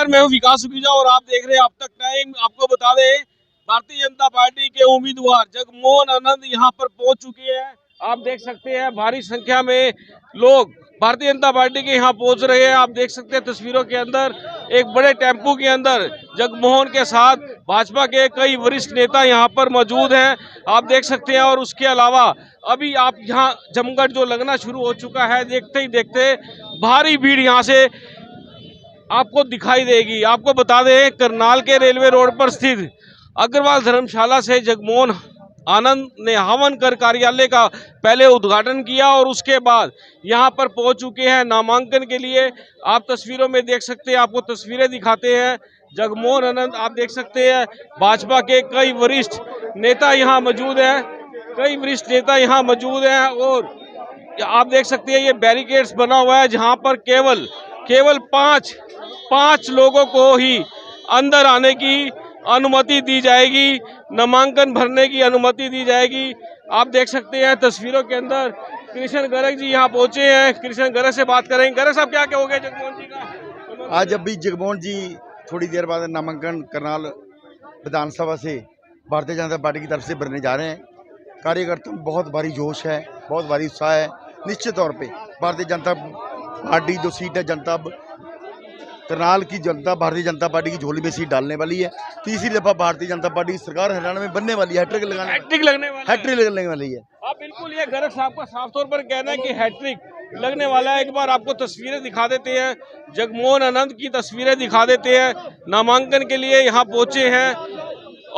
नमस्कार, मैं हूं विकास सुखीजा और आप देख रहे हैं अब तक टाइम। आपको बता दें, भारतीय जनता पार्टी के उम्मीदवार जगमोहन आनंद यहां पर पहुंच चुके हैं। आप देख सकते हैं भारी संख्या में लोग भारतीय जनता पार्टी के यहां पहुंच रहे हैं। आप देख सकते हैं तस्वीरों के अंदर एक बड़े टेम्पो के अंदर जगमोहन के साथ भाजपा के कई वरिष्ठ नेता यहां पर मौजूद हैं। आप देख सकते हैं और उसके अलावा अभी आप यहां जमघट जो लगना शुरू हो चुका है, देखते ही देखते भारी भीड़ यहां से आपको दिखाई देगी। आपको बता दें, करनाल के रेलवे रोड पर स्थित अग्रवाल धर्मशाला से जगमोहन आनंद ने हवन कर कार्यालय का पहले उद्घाटन किया और उसके बाद यहां पर पहुंच चुके हैं नामांकन के लिए। आप तस्वीरों में देख सकते हैं, आपको तस्वीरें दिखाते हैं। जगमोहन आनंद आप देख सकते हैं, भाजपा के कई वरिष्ठ नेता यहां मौजूद हैं, कई वरिष्ठ नेता यहां मौजूद हैं। और आप देख सकते हैं ये बैरिकेड्स बना हुआ है जहां पर केवल पांच लोगों को ही अंदर आने की अनुमति दी जाएगी, नामांकन भरने की अनुमति दी जाएगी। आप देख सकते हैं तस्वीरों के अंदर कृष्ण गर्ग जी यहाँ पहुंचे हैं। कृष्ण गर्ग से बात करेंगे। गर्ग साहब, क्या कहोगे जगमोहन जी का? आज अभी जगमोहन जी थोड़ी देर बाद नामांकन करनाल विधानसभा से भारतीय जनता पार्टी की तरफ से भरने जा रहे हैं। कार्यकर्ताओं में बहुत भारी जोश है, बहुत भारी उत्साह है। निश्चित तौर पे भारतीय जनता पार्टी जो सीट है जनता करनाल की जनता भारतीय जनता पार्टी की झोली में सीट डालने वाली है। तीसरी दफा भारतीय जनता पार्टी की सरकार हरियाणा में बनने वाली है, हैट्रिक लगने वाली है। आप बिल्कुल, ये गर्ग साहब का साफ तौर पर कहना है कि हैट्रिक लगने वाला है। एक बार आपको तस्वीरें दिखा देते हैं, जगमोहन आनंद की तस्वीरें दिखा देते हैं। नामांकन के लिए यहाँ पहुंचे हैं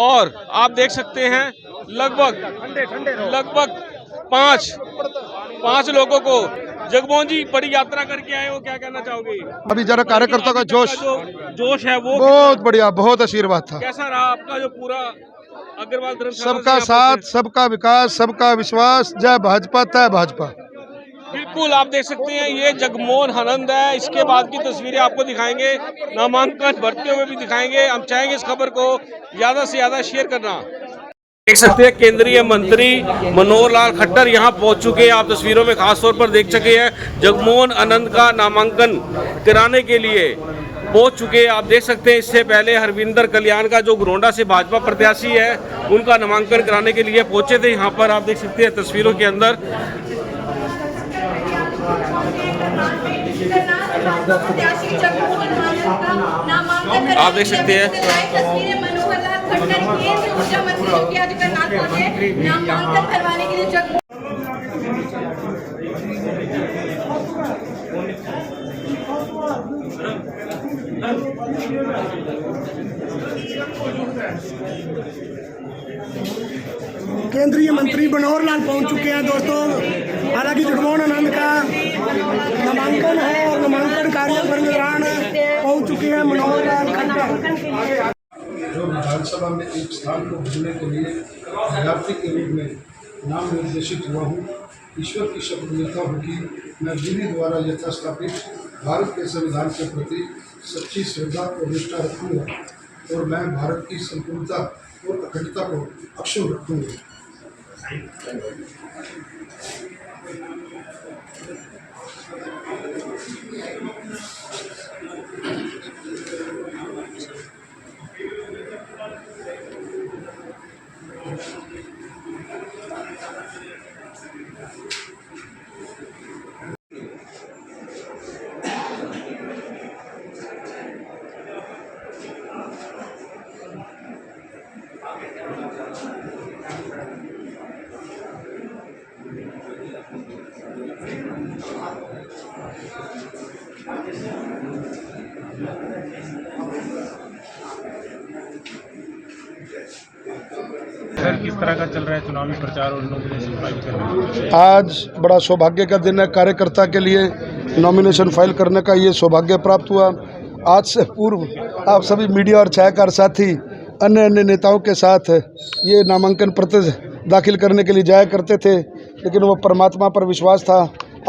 और आप देख सकते हैं लगभग पांच लोगों को। जगमोहन जी, बड़ी यात्रा करके आए हो, क्या कहना चाहोगे? अभी जरा कार्यकर्ता का जोश है वो बहुत बढ़िया, बहुत आशीर्वाद था। कैसा रहा आपका जो पूरा अग्रवाल धर्मशाला? सबका साथ, सबका विकास, सबका विश्वास। जय भाजपा, तय भाजपा। बिल्कुल, आप देख सकते हैं ये जगमोहन आनंद है। इसके बाद की तस्वीरें आपको दिखाएंगे, नामांकन भरते हुए भी दिखाएंगे। हम चाहेंगे इस खबर को ज्यादा से ज्यादा शेयर करना। देख सकते हैं केंद्रीय मंत्री मनोहर लाल खट्टर यहाँ पहुंच चुके हैं। आप तस्वीरों में खास तौर पर देख सके हैं जगमोहन आनंद का नामांकन कराने के लिए पहुंच चुके हैं। आप देख सकते हैं इससे पहले हरविंदर कल्याण का जो घरोंडा से भाजपा प्रत्याशी है, उनका नामांकन कराने के लिए पहुंचे थे यहाँ पर। आप देख सकते हैं तस्वीरों के अंदर आप देख सकते हैं ऊर्जा मंत्री जो कि आज करनाल पहुंचे नामांकन करवाने के लिए। केंद्रीय मंत्री मनोहर लाल पहुंच चुके हैं दोस्तों। हालांकि जगमोहन आनंद का नामांकन है और नामांकन कार्य के दौरान पहुंच चुके हैं मनोहर लाल खट्टर। जो विधानसभा में एक स्थान को भरने के लिए अभ्यर्थी के रूप में नाम निर्देशित हुआ हूँ। ईश्वर की शपथ लेता हूँ कि मैं विधि द्वारा यथास्थापित भारत के संविधान के प्रति सच्ची श्रद्धा और निष्ठा रखूँगा और मैं भारत की संपूर्णता और अखंडता को अक्षुण्ण रखूँगा। सर, किस तरह का चल रहा है चुनावी प्रचार और नॉमिनेशन फाइल करने? आज बड़ा सौभाग्य का दिन है कार्यकर्ता के लिए। नॉमिनेशन फाइल करने का ये सौभाग्य प्राप्त हुआ। आज से पूर्व आप सभी मीडिया और छायाकार साथी अन्य नेताओं के साथ ये नामांकन पत्र दाखिल करने के लिए जाया करते थे, लेकिन वो परमात्मा पर विश्वास था।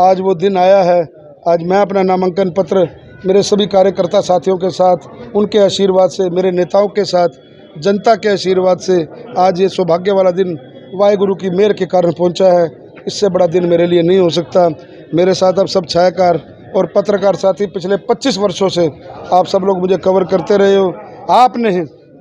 आज वो दिन आया है। आज मैं अपना नामांकन पत्र मेरे सभी कार्यकर्ता साथियों के साथ, उनके आशीर्वाद से, मेरे नेताओं के साथ, जनता के आशीर्वाद से आज ये सौभाग्य वाला दिन वाहेगुरु की मेहर के कारण पहुंचा है। इससे बड़ा दिन मेरे लिए नहीं हो सकता। मेरे साथ अब सब छायाकार और पत्रकार साथी पिछले 25 वर्षों से आप सब लोग मुझे कवर करते रहे हो। आपने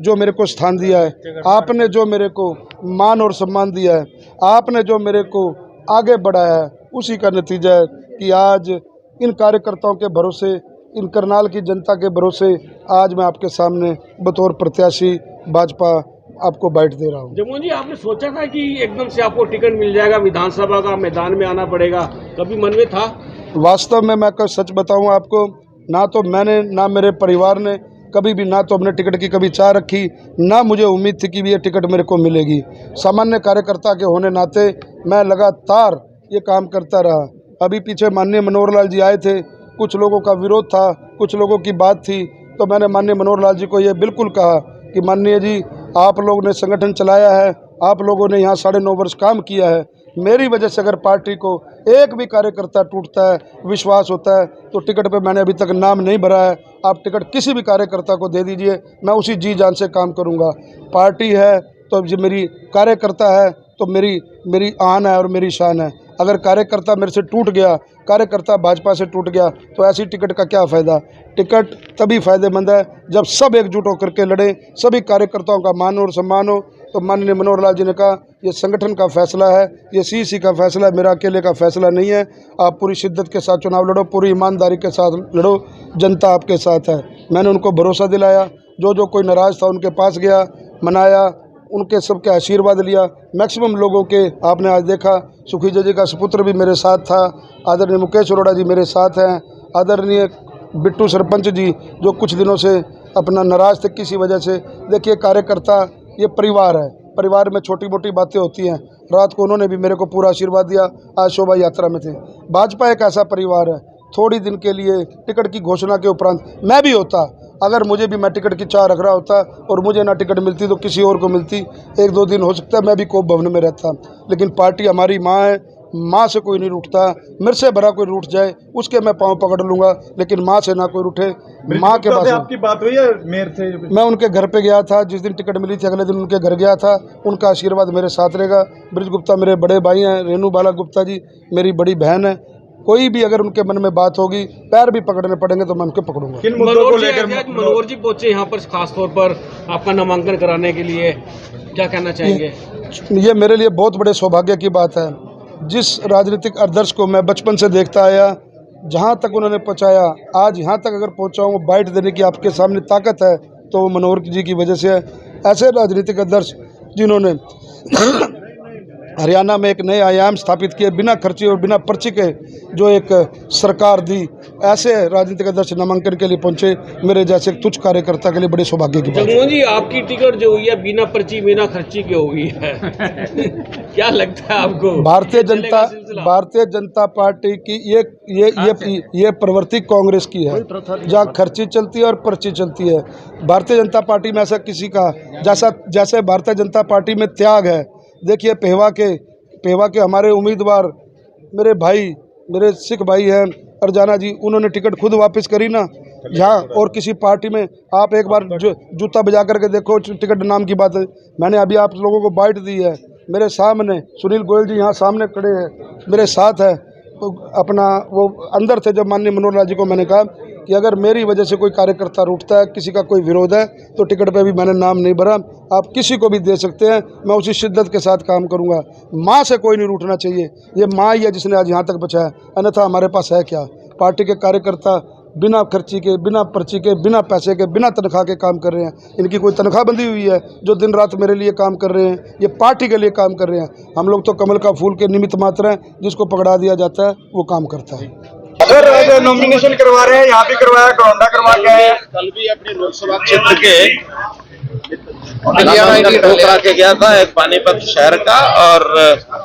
जो मेरे को स्थान दिया है, आपने जो मेरे को मान और सम्मान दिया है, आपने जो मेरे को आगे बढ़ाया है, उसी का नतीजा है कि आज इन कार्यकर्ताओं के भरोसे, इन करनाल की जनता के भरोसे आज मैं आपके सामने बतौर प्रत्याशी भाजपा आपको बाइट दे रहा हूँ। जगमोहन जी, आपने सोचा था कि एकदम से आपको टिकट मिल जाएगा, विधानसभा का मैदान में आना पड़ेगा, कभी मन में था? वास्तव में मैं सच बताऊं आपको, ना तो मैंने, ना मेरे परिवार ने कभी भी, ना तो हमने टिकट की कभी चाह रखी, ना मुझे उम्मीद थी कि ये टिकट मेरे को मिलेगी। सामान्य कार्यकर्ता के होने नाते मैं लगातार ये काम करता रहा। अभी पीछे माननीय मनोहर लाल जी आए थे, कुछ लोगों का विरोध था, कुछ लोगों की बात थी, तो मैंने माननीय मनोहर लाल जी को ये बिल्कुल कहा कि माननीय जी, आप लोगों ने संगठन चलाया है, आप लोगों ने यहाँ 9.5 वर्ष काम किया है, मेरी वजह से अगर पार्टी को एक भी कार्यकर्ता टूटता है, विश्वास होता है, तो टिकट पे मैंने अभी तक नाम नहीं भरा है। आप टिकट किसी भी कार्यकर्ता को दे दीजिए, मैं उसी जी जान से काम करूँगा। पार्टी है तो जो मेरी कार्यकर्ता है तो मेरी आन है और मेरी शान है। अगर कार्यकर्ता मेरे से टूट गया, कार्यकर्ता भाजपा से टूट गया, तो ऐसी टिकट का क्या फ़ायदा। टिकट तभी फ़ायदेमंद है जब सब एकजुट होकर के लड़ें, सभी कार्यकर्ताओं का मान और सम्मान हो। तो माननीय मनोहर लाल जी ने कहा ये संगठन का फैसला है, ये सीसी का फैसला है, मेरा अकेले का फैसला नहीं है। आप पूरी शिद्दत के साथ चुनाव लड़ो, पूरी ईमानदारी के साथ लड़ो, जनता आपके साथ है। मैंने उनको भरोसा दिलाया, जो कोई नाराज़ था उनके पास गया, मनाया, उनके सबके आशीर्वाद लिया। मैक्सिमम लोगों के आपने आज देखा, सुखीजा जी का सुपुत्र भी मेरे साथ था, आदरणीय मुकेश अरोड़ा जी मेरे साथ हैं, आदरणीय बिट्टू सरपंच जी जो कुछ दिनों से अपना नाराज़ थे किसी वजह से। देखिए, कार्यकर्ता ये परिवार है, परिवार में छोटी मोटी बातें होती हैं। रात को उन्होंने भी मेरे को पूरा आशीर्वाद दिया, आज शोभा यात्रा में थे। भाजपा एक ऐसा परिवार है, थोड़ी दिन के लिए टिकट की घोषणा के उपरांत मैं भी होता, अगर मुझे भी मैं टिकट की चाह रख रहा होता और मुझे ना टिकट मिलती तो किसी और को मिलती, 1-2 दिन हो सकता है मैं भी कोप भवन में रहता। लेकिन पार्टी हमारी माँ है, माँ से कोई नहीं रूठता। मेरे से बड़ा कोई रूठ जाए उसके मैं पाँव पकड़ लूँगा, लेकिन माँ से ना कोई रूठे। माँ के पास आपकी बात हुई है मेयर से? मैं उनके घर पे गया था, जिस दिन टिकट मिली थी अगले दिन उनके घर गया था। उनका आशीर्वाद मेरे साथ रहेगा। ब्रिज गुप्ता मेरे बड़े भाई हैं, रेणु बाला गुप्ता जी मेरी बड़ी बहन है। कोई भी अगर उनके मन में बात होगी, पैर भी पकड़ने पड़ेंगे तो मैं उनके पकड़ूंगा। किन मुद्दों को लेकर मनोहर जी पहुंचे यहाँ पर खास तौर पर आपका नामांकन कराने के लिए, क्या कहना चाहेंगे? ये मेरे लिए बहुत बड़े सौभाग्य की बात है। जिस राजनीतिक आदर्श को मैं बचपन से देखता आया, जहाँ तक उन्होंने पहुँचाया, आज यहाँ तक अगर पहुँचा हूँ, बाइट देने की आपके सामने ताकत है तो वो मनोहर जी की वजह से है। ऐसे राजनीतिक आदर्श जिन्होंने हरियाणा में एक नए आयाम स्थापित किए, बिना खर्चे और बिना पर्ची के जो एक सरकार दी, ऐसे राजनीतिक आदर्श नामांकन के लिए पहुंचे, मेरे जैसे तुच्छ कार्यकर्ता के लिए बड़े सौभाग्य की बात है। जगमोहन जी, आपकी टिकट जो हुई है बिना पर्ची बिना खर्ची की हुई है क्या लगता है आपको? भारतीय जनता पार्टी की ये प्रवृत्ति कांग्रेस की है, जहाँ खर्ची चलती है और पर्ची चलती है। भारतीय जनता पार्टी में ऐसा किसी का जैसे भारतीय जनता पार्टी में त्याग है। देखिए, पेहवा के हमारे उम्मीदवार, मेरे भाई, मेरे सिख भाई हैं अरजाना जी, उन्होंने टिकट खुद वापस करी ना। यहाँ और किसी पार्टी में आप एक बार जूता बजा करके देखो, टिकट नाम की बात है। मैंने अभी आप लोगों को बाइट दी है, मेरे सामने सुनील गोयल जी यहाँ सामने खड़े हैं, मेरे साथ है। तो अपना वो अंदर थे जब माननीय मनोहर लाल जी को मैंने कहा कि अगर मेरी वजह से कोई कार्यकर्ता रूठता है, किसी का कोई विरोध है, तो टिकट पे भी मैंने नाम नहीं भरा। आप किसी को भी दे सकते हैं, मैं उसी शिद्दत के साथ काम करूंगा। माँ से कोई नहीं रूठना चाहिए, ये माँ ही है जिसने आज यहाँ तक बचाया, अन्यथा हमारे पास है क्या। पार्टी के कार्यकर्ता बिना खर्ची के, बिना पर्ची के, बिना पैसे के, बिना तनख्वाह के काम कर रहे हैं। इनकी कोई तनख्वाह बंधी हुई है जो दिन रात मेरे लिए काम कर रहे हैं? ये पार्टी के लिए काम कर रहे हैं। हम लोग तो कमल का फूल के निमित्त मात्र हैं, जिसको पकड़ा दिया जाता है वो काम करता है। सर, नॉमिनेशन करवा रहे हैं, यहाँ भी करवाया, करौंदा करवा के आए हैं। कल भी अपने लोकसभा क्षेत्र के करा के गया था, एक पानीपत शहर का और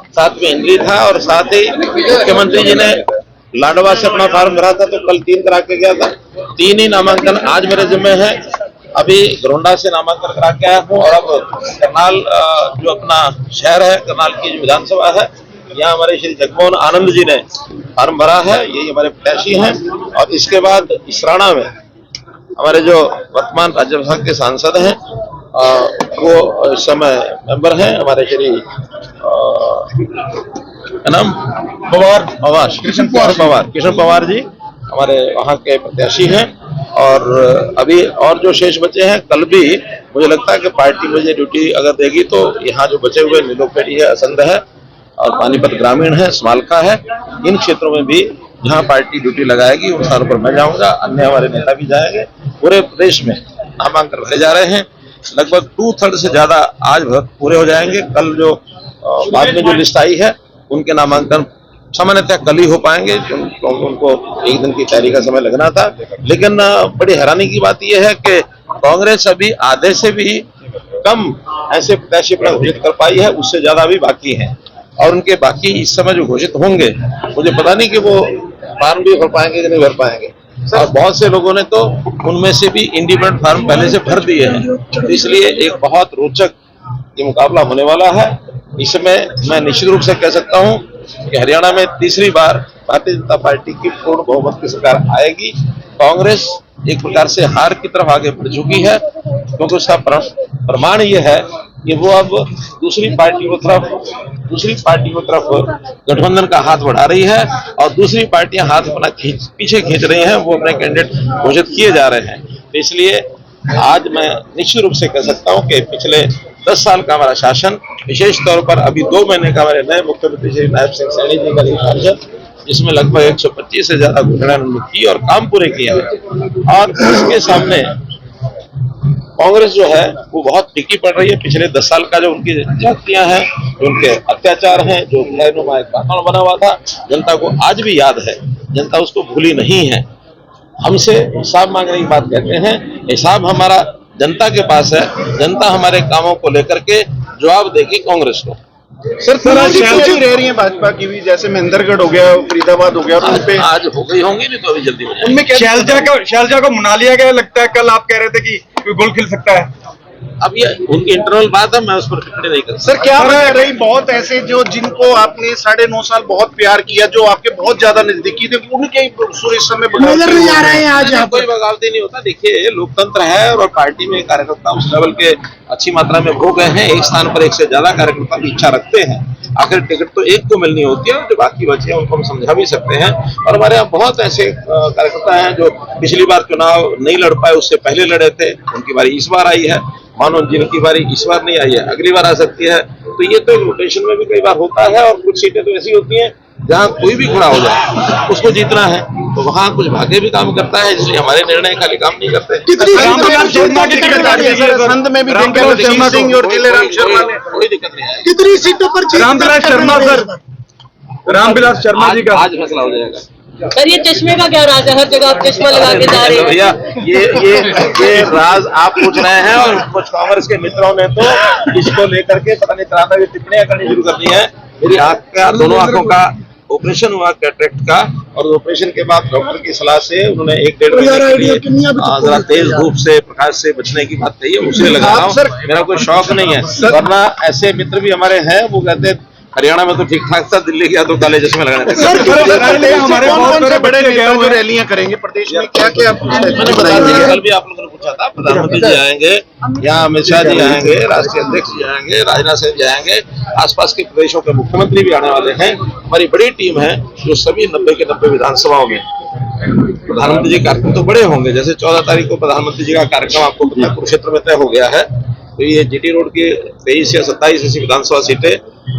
साथ में इंद्री था, और साथ ही मुख्यमंत्री जी ने लाडवा से अपना फार्म भरा था, तो कल 3 करा के गया था। 3 ही नामांकन आज मेरे जिम्मे है। अभी घरोंडा से नामांकन करा के आया हूँ, और अब करनाल जो अपना शहर है, करनाल की जो विधानसभा है, यहाँ हमारे श्री जगमोहन आनंद जी ने फार्म भरा है, यही हमारे प्रत्याशी हैं। और इसके बाद इसराना में हमारे जो वर्तमान राज्यसभा के सांसद हैं, वो इस समय मेंबर हैं, हमारे श्री नाम कृष्ण पवार जी, हमारे वहाँ के प्रत्याशी हैं। और अभी और जो शेष बचे हैं, कल भी मुझे लगता है कि पार्टी मुझे ड्यूटी अगर देगी तो यहाँ जो बचे हुए नीलोखेड़ी है, असंध है और पानीपत ग्रामीण है, स्मालका है, इन क्षेत्रों में भी जहाँ पार्टी ड्यूटी लगाएगी उन स्थानों पर मैं जाऊंगा, अन्य हमारे नेता भी जाएंगे। पूरे प्रदेश में नामांकन भरे जा रहे हैं, लगभग 2/3 से ज्यादा आज पूरे हो जाएंगे। कल जो बाद में जो लिस्ट आई है उनके नामांकन सामान्यतः कल ही हो पाएंगे, उनको एक दिन की तैयारी का समय लगना था। लेकिन बड़ी हैरानी की बात यह है कि कांग्रेस अभी आधे से भी कम ऐसे प्रत्याशी घोषित कर पाई है, उससे ज्यादा भी बाकी हैं और उनके बाकी इस समय जो घोषित होंगे मुझे पता नहीं कि वो फार्म भी भर पाएंगे कि नहीं भर पाएंगे। और बहुत से लोगों ने तो उनमें से भी इंडिपेंडेंट फार्म पहले से भर दिए हैं, तो इसलिए एक बहुत रोचक ये मुकाबला होने वाला है। इसमें मैं निश्चित रूप से कह सकता हूं कि हरियाणा में तीसरी बार भारतीय जनता पार्टी की पूर्ण बहुमत की सरकार आएगी। कांग्रेस एक प्रकार से हार की तरफ आगे बढ़ चुकी है, क्योंकि उसका प्रमाण ये है कि वो अब दूसरी पार्टियों की तरफ गठबंधन का हाथ बढ़ा रही है और दूसरी पार्टियां हाथ अपना पीछे खींच रही हैं, वो अपने कैंडिडेट घोषित किए जा रहे हैं। तो इसलिए आज मैं निश्चित रूप से कह सकता हूं कि पिछले 10 साल का हमारा शासन, विशेष तौर पर अभी 2 महीने का हमारे नए मुख्यमंत्री श्री नायब सिंह सैनी जी का कार्यकाल, जिसमें लगभग 125 से ज्यादा घोषणाएं की और काम पूरे किए हैं। और इसके सामने कांग्रेस जो है वो बहुत फीकी पड़ रही है। पिछले 10 साल का जो उनकी जातियां हैं, जो उनके अत्याचार हैं, जो भयनुमा एक वातावरण बना हुआ था, जनता को आज भी याद है, जनता उसको भूली नहीं है। हमसे हिसाब मांगने की बात कहते हैं, हिसाब हमारा जनता के पास है। जनता हमारे कामों को लेकर के जवाब देगी कांग्रेस को। सर शैलजा रह रही है भाजपा की भी, जैसे महेंद्रगढ़ हो गया, फरीदाबाद हो गया, तो उन पे आज हो गई होंगी, नहीं तो अभी जल्दी हो जाएगी। उनमें शैलजा को मना लिया गया लगता है। कल आप कह रहे थे कि गोल खिल सकता है। अब ये उनकी इंटरनल बात है, मैं उस पर टिप्पणी नहीं कर सकता। सर क्या रह रही, बहुत ऐसे जो जिनको आपने 9.5 साल बहुत प्यार किया, जो आपके बहुत ज्यादा नजदीकी थे, उनके सुर इस समय नजर नहीं आ रहे हैं आज यहाँ कोई बगावती नहीं होता। देखिए, लोकतंत्र है और पार्टी में कार्यकर्ता उस लेवल के अच्छी मात्रा में हो गए हैं। एक स्थान पर एक से ज्यादा कार्यकर्ता की इच्छा रखते हैं। आखिर टिकट तो एक को मिलनी होती है और जो बाकी बचे हैं उनको हम समझा भी सकते हैं। और हमारे यहाँ बहुत ऐसे कार्यकर्ता हैं जो पिछली बार चुनाव नहीं लड़ पाए, उससे पहले लड़े थे, उनकी बारी इस बार आई है। मानो जिनकी बारी इस बार नहीं आई है, अगली बार आ सकती है। तो ये तो रोटेशन में भी कई बार होता है। और कुछ सीटें तो ऐसी होती हैं जहाँ कोई भी खड़ा हो जाए उसको जीतना है, तो वहाँ कुछ भाग्य भी काम करता है, इसलिए हमारे निर्णय खाली काम नहीं करते। कोई दिक्कत नहीं है। कितनी सीटों पर रामविलास शर्मा सर, रामविलास शर्मा जी का आज फैसला हो जाएगा। सर ये चश्मे का क्या राज है? हर जगह आप चश्मा लगा के जा रहे हैं। भैया ये राज आप पूछ रहे हैं और कुछ कांग्रेस के मित्रों ने तो इसको लेकर के पता नहीं तरह तरह की टिप्पणियां करनी शुरू कर दी है। मेरी आंख का, दोनों आंखों का ऑपरेशन हुआ कैटरेक्ट का, और ऑपरेशन के बाद डॉक्टर की सलाह से उन्होंने 1-1.5 महीने के लिए जरा तेज धूप से, प्रकाश से बचने की बात कही है, उसे लगा रहा हूँ। मेरा कोई शौक नहीं है, वरना ऐसे मित्र भी हमारे हैं, वो कहते हैं हरियाणा में तो ठीक ठाक था, दिल्ली गया तो काले चश्मे लगाने थे। हमारे बहुत बड़े नेता जो रैलियां करेंगे प्रदेश में, क्या क्या मैंने बता दिया। कल भी आप लोगों ने पूछा था, प्रधानमंत्री जी आएंगे, यहाँ अमित शाह जी आएंगे, राष्ट्रीय अध्यक्ष जी आएंगे, राजनाथ सिंह जी आएंगे, आसपास के प्रदेशों के मुख्यमंत्री भी आने वाले हैं। हमारी बड़ी टीम है जो सभी 90 के 90 विधानसभाओं में प्रधानमंत्री जी के कार्यक्रम तो बड़े होंगे। जैसे 14 तारीख को प्रधानमंत्री जी का कार्यक्रम आपको पता है कुरुक्षेत्र में तय हो गया है। तो ये जीटी रोड की 23 या 27 ऐसी विधानसभा सीटें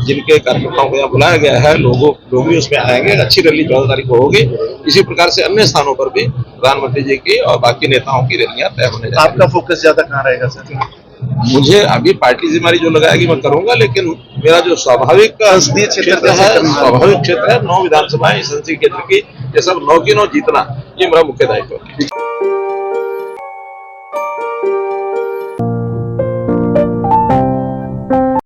जिनके कार्यकर्ताओं को यहाँ बुलाया गया है, लोग भी उसमें आएंगे। अच्छी रैली 14 तारीख को होगी। इसी प्रकार से अन्य स्थानों पर भी प्रधानमंत्री जी की और बाकी नेताओं की रैलियां तय होने जा रही हैं। आपका फोकस ज्यादा कहाँ रहेगा सर? मुझे अभी पार्टी जिम्मेदारी जो लगाएगी मैं करूंगा, लेकिन मेरा जो स्वाभाविक क्षेत्र है 9 विधानसभाएं संसदीय क्षेत्र की, ये सब 9 की 9 जीतना, ये मेरा मुख्य दायित्व है।